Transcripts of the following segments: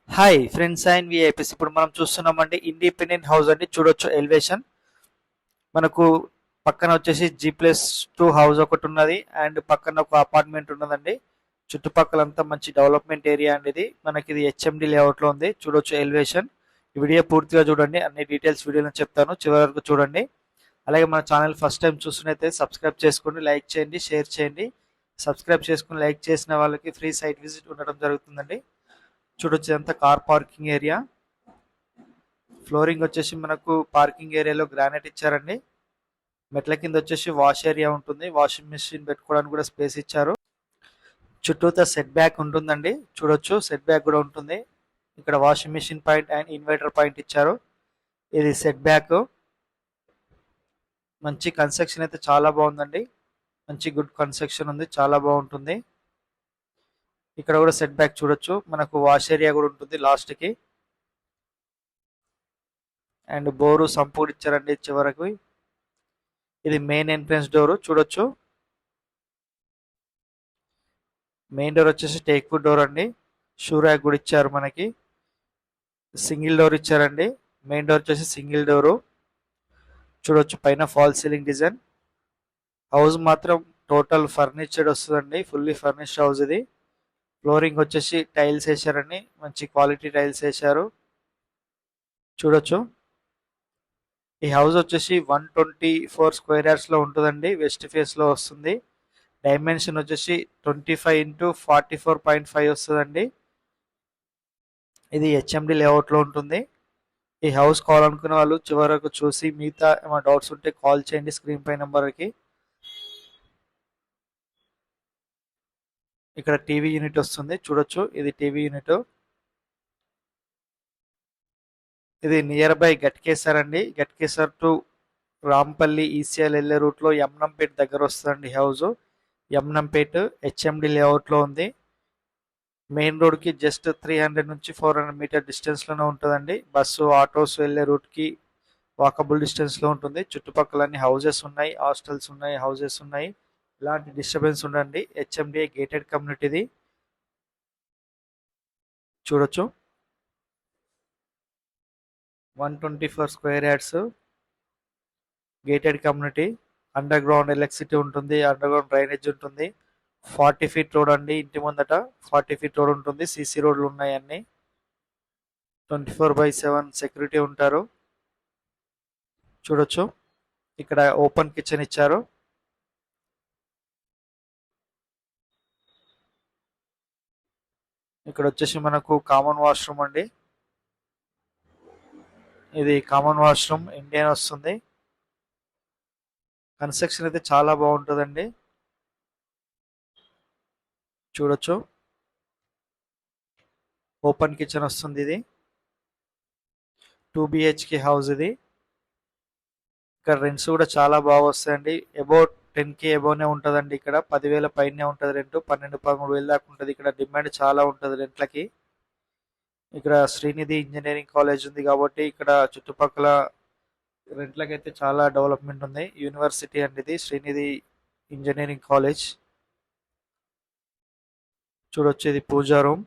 Hi friends and VIPs. ఇప్పుడు మనం చూస్తున్నామండి ఇండిపెండెంట్ హౌస్ అండి. చూడొచ్చు ఎలివేషన్. మనకు పక్కన వచ్చేసి G+2 హౌస్ ఒకటి ఉన్నది అండ్ పక్కన ఒక అపార్ట్మెంట్ ఉన్నదండి. చుట్టుపక్కలంతా మంచి డెవలప్మెంట్ ఏరియా అండి. ఇది మనకి ఇది హెచ్ఎండి లేఅవుట్ లో ఉంది. చూడొచ్చు ఎలివేషన్. ఈ వీడియో పూర్తిగా చూడండి, అన్ని డీటెయిల్స్ వీడియోలో చెప్తాను, చివరి వరకు చూడండి. అలాగే మన ఛానల్ ఫస్ట్ టైం చూస్తున్నైతే సబ్స్క్రైబ్ చేసుకోండి, లైక్ చేయండి, షేర్ చేయండి. సబ్స్క్రైబ్ చేసుకుని లైక్ చేసిన వాళ్ళకి ఫ్రీ సైట్ విజిట్ ఉండడం జరుగుతుందండి. చూడొచ్చు అంతా కార్ పార్కింగ్ ఏరియా. ఫ్లోరింగ్ వచ్చేసి మనకు పార్కింగ్ ఏరియాలో గ్రానైట్ ఇచ్చారండి. మెట్ల కింద వచ్చేసి వాష్ ఏరియా ఉంటుంది, వాషింగ్ మెషిన్ పెట్టుకోవడానికి కూడా స్పేస్ ఇచ్చారు. చుట్టూతా సెట్ బ్యాక్ ఉంటుందండి. చూడొచ్చు సెట్ బ్యాక్ కూడా ఉంటుంది. ఇక్కడ washing machine point and inverter point ఇచ్చారు. ఇది సెట్ బ్యాక్. మంచి కన్స్ట్రక్షన్ అయితే చాలా బాగుందండి. మంచి గుడ్ కన్స్ట్రక్షన్ ఉంది, చాలా బాగుంటుంది. ఇక్కడ కూడా సెట్ బ్యాక్ చూడొచ్చు. మనకు వాష్ ఏరియా కూడా ఉంటుంది లాస్ట్ కి. అండ్ బోరు సంపూడ్ ఇచ్చారండి చివరికి. ఇది మెయిన్ ఎంట్రన్స్ డోర్. చూడొచ్చు మెయిన్ డోర్ వచ్చేసి టేక్ వుడ్ డోర్ అండి. షూ ర్యాక్ కూడా ఇచ్చారు మనకి. సింగిల్ డోర్ ఇచ్చారండి. మెయిన్ డోర్ వచ్చేసి సింగిల్ డోరు. చూడొచ్చు పైన ఫాల్ సీలింగ్ డిజైన్. హౌస్ మాత్రం టోటల్ ఫర్నిచర్డ్ వస్తుందండి, ఫుల్లీ ఫర్నిష్డ్ హౌస్ ఇది. ఫ్లోరింగ్ వచ్చేసి టైల్స్ వేసారండి, మంచి క్వాలిటీ టైల్స్ వేశారు. చూడొచ్చు ఈ హౌస్ వచ్చేసి 124 స్క్వేర్ యార్డ్స్ లో ఉంటుందండి. వెస్ట్ ఫేస్ లో వస్తుంది. డైమెన్షన్ వచ్చేసి 25x44.5 వస్తుందండి. ఇది హెచ్ఎండి లేఅవుట్ లో ఉంటుంది. ఈ హౌస్ కావాలనుకునే వాళ్ళు చివరకు చూసి మిగతా ఏమైనా డౌట్స్ ఉంటే కాల్ చేయండి స్క్రీన్ పై నెంబర్కి. ఇక్కడ టీవీ యూనిట్ వస్తుంది. చూడొచ్చు ఇది టీవీ యూనిట్. ఇది నియర్ బై గట్కేసర్ అండి. గట్కేసర్ టు రాంపల్లి ఈసీఎల్ వెళ్ళే రూట్ లో యమ్నంపేట్ దగ్గర వస్తుందండి హౌస్. యమ్నంపేట్ హెచ్ఎండి లేఅవుట్ లో ఉంది. మెయిన్ రోడ్ కి జస్ట్ 300 నుంచి 400 మీటర్ డిస్టెన్స్ లోనే ఉంటుందండి. బస్సు ఆటోస్ వెళ్ళే రూట్ కి వాకబుల్ డిస్టెన్స్ లో ఉంటుంది. చుట్టుపక్కల అన్ని హౌసెస్ ఉన్నాయి, హాస్టల్స్ ఉన్నాయి, హౌసెస్ ఉన్నాయి. ఇలాంటి డిస్టర్బెన్స్ ఉండండి. హెచ్ఎండిఏ గేటెడ్ కమ్యూనిటీది. చూడొచ్చు 124 square yards gated community. Underground electricity ఉంటుంది, అండర్ గ్రౌండ్ డ్రైనేజ్ ఉంటుంది. 40 ఫీట్ రోడ్ అండి. ఇంటి ముందట 40 ఫీట్ రోడ్ ఉంటుంది. సీసీ రోడ్లు ఉన్నాయి అన్ని. 24/7 సెక్యూరిటీ ఉంటారు. చూడొచ్చు ఇక్కడ ఓపెన్ కిచెన్ ఇచ్చారు. ఇక్కడ వచ్చేసి మనకు కామన్ వాష్రూమ్ అండి. ఇది కామన్ వాష్రూమ్ ఇండియన్ వస్తుంది. కన్స్ట్రక్షన్ అయితే చాలా బాగుంటుందండి. చూడొచ్చు ఓపెన్ కిచెన్ వస్తుంది. ఇది 2 బిహెచ్కే హౌస్ ఇది. ఇక్కడ రెంట్స్ కూడా చాలా బాగా వస్తాయండి. అబౌట్ 10K అబౌవ్నే ఉంటుందండి. ఇక్కడ 10,000 పైనే ఉంటుంది రెంట్. 12-13 వేలు దాకా ఉంటుంది. ఇక్కడ డిమాండ్ చాలా ఉంటుంది రెంట్లకి. ఇక్కడ శ్రీనిధి ఇంజనీరింగ్ కాలేజ్ ఉంది కాబట్టి ఇక్కడ చుట్టుపక్కల రెంట్లకైతే చాలా డెవలప్మెంట్ ఉంది. యూనివర్సిటీ అండి ఇది శ్రీనిధి ఇంజనీరింగ్ కాలేజ్. చూడొచ్చు ఇది పూజా రూమ్.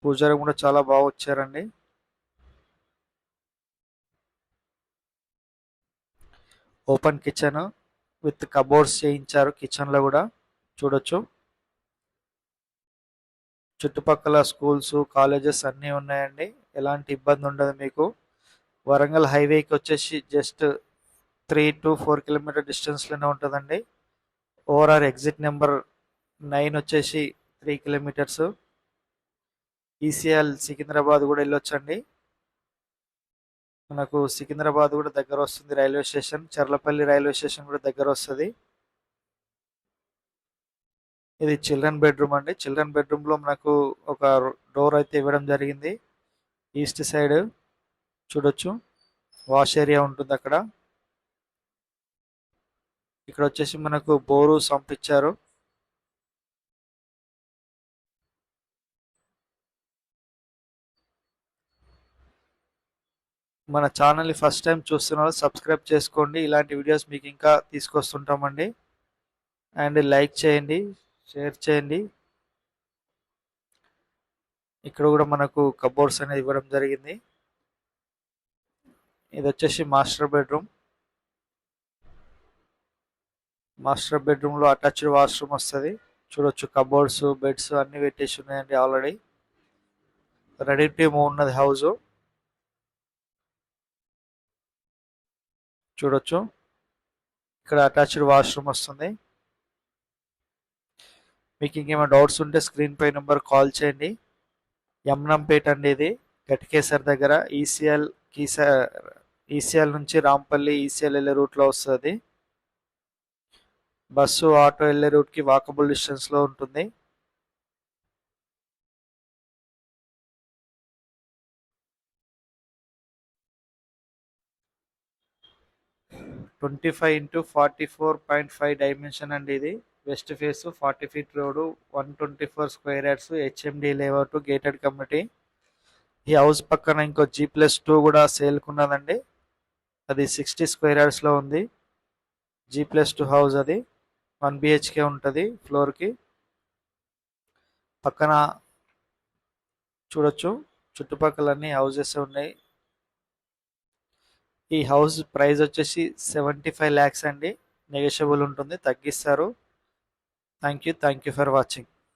పూజా రూమ్ కూడా చాలా బాగా వచ్చారండి. ఓపెన్ కిచెన్ విత్ కబోర్డ్స్ చేయించారు కిచెన్ లో కూడా. చూడొచ్చు చుట్టుపక్కల స్కూల్స్, కాలేజెస్ అన్నీ ఉన్నాయండి. ఎలాంటి ఇబ్బంది ఉండదు మీకు. వరంగల్ హైవేకి వచ్చేసి జస్ట్ 3 to 4 కిలోమీటర్ డిస్టెన్స్ లోనే ఉంటుందండి. ఓఆర్ఆర్ ఎగ్జిట్ నెంబర్ 9 వచ్చేసి 3 కిలోమీటర్స్. ఈసీఎల్ సికింద్రాబాద్ కూడా వెళ్ళొచ్చండి. మనకు సికింద్రాబాద్ కూడా దగ్గర వస్తుంది. Railway station Cherlapalli railway station కూడా దగ్గర వస్తుంది. ఇది చిల్డ్రన్ బెడ్రూమ్ అండి. చిల్డ్రన్ బెడ్రూమ్ లో మనకు ఒక డోర్ అయితే ఇవ్వడం జరిగింది ఈస్ట్ సైడ్. చూడొచ్చు వాష్ ఏరియా ఉంటుంది అక్కడ. ఇక్కడ వచ్చేసి మనకు బోరు సంపించారు. మన ఛానల్ని ఫస్ట్ టైం చూస్తున్నారు సబ్స్క్రైబ్ చేసుకోండి. ఇలాంటి వీడియోస్ మీకు ఇంకా తీసుకొస్తుంటామండి. అండ్ లైక్ చేయండి, షేర్ చేయండి. ఇక్కడ కూడా మనకు కబోర్డ్స్ అనేది ఇవ్వడం జరిగింది. ఇది వచ్చేసి మాస్టర్ బెడ్రూమ్. మాస్టర్ బెడ్రూమ్ లో అటాచ్డ్ వాష్రూమ్ వస్తుంది. చూడొచ్చు కబోర్డ్స్, బెడ్స్ అన్ని పెట్టేసి ఉన్నాయండి. ఆల్రెడీ రెడీ టు మూవ్ ఉన్నది హౌస్. చూడొచ్చు ఇక్కడ అటాచ్డ్ వాష్రూమ్ వస్తుంది. మీకు ఇంకేమైనా డౌట్స్ ఉంటే స్క్రీన్ పై నెంబర్ కాల్ చేయండి. యమ్నంపేట అండి ఇది, గట్కేసర్ దగ్గర. ఈసీఎల్ నుంచి రాంపల్లి ఈసీఎల్ వెళ్ళే రూట్లో వస్తుంది. బస్సు, ఆటో వెళ్ళే రూట్కి వాకబుల్ డిస్టెన్స్లో ఉంటుంది. ట్వంటీ 25x44.5 డైమెన్షన్ అండి ఇది. West face, 40 feet road, 124 square yards, HMD layout, gated community. ఈ హౌస్ పక్కన ఇంకో G+2 కూడా సేల్కున్నదండి. అది 60 స్క్వేర్ యార్డ్స్లో ఉంది. G+2 హౌస్ అది 1 BHK ఉంటుంది ఫ్లోర్కి. పక్కన చూడొచ్చు చుట్టుపక్కల అన్ని హౌజెస్ ఉన్నాయి. ఈ హౌస్ ప్రైస్ వచ్చేసి 75 lakhs అండి. నెగోషియబుల్ ఉంటుంది, తగ్గిస్తారు. Thank you for watching.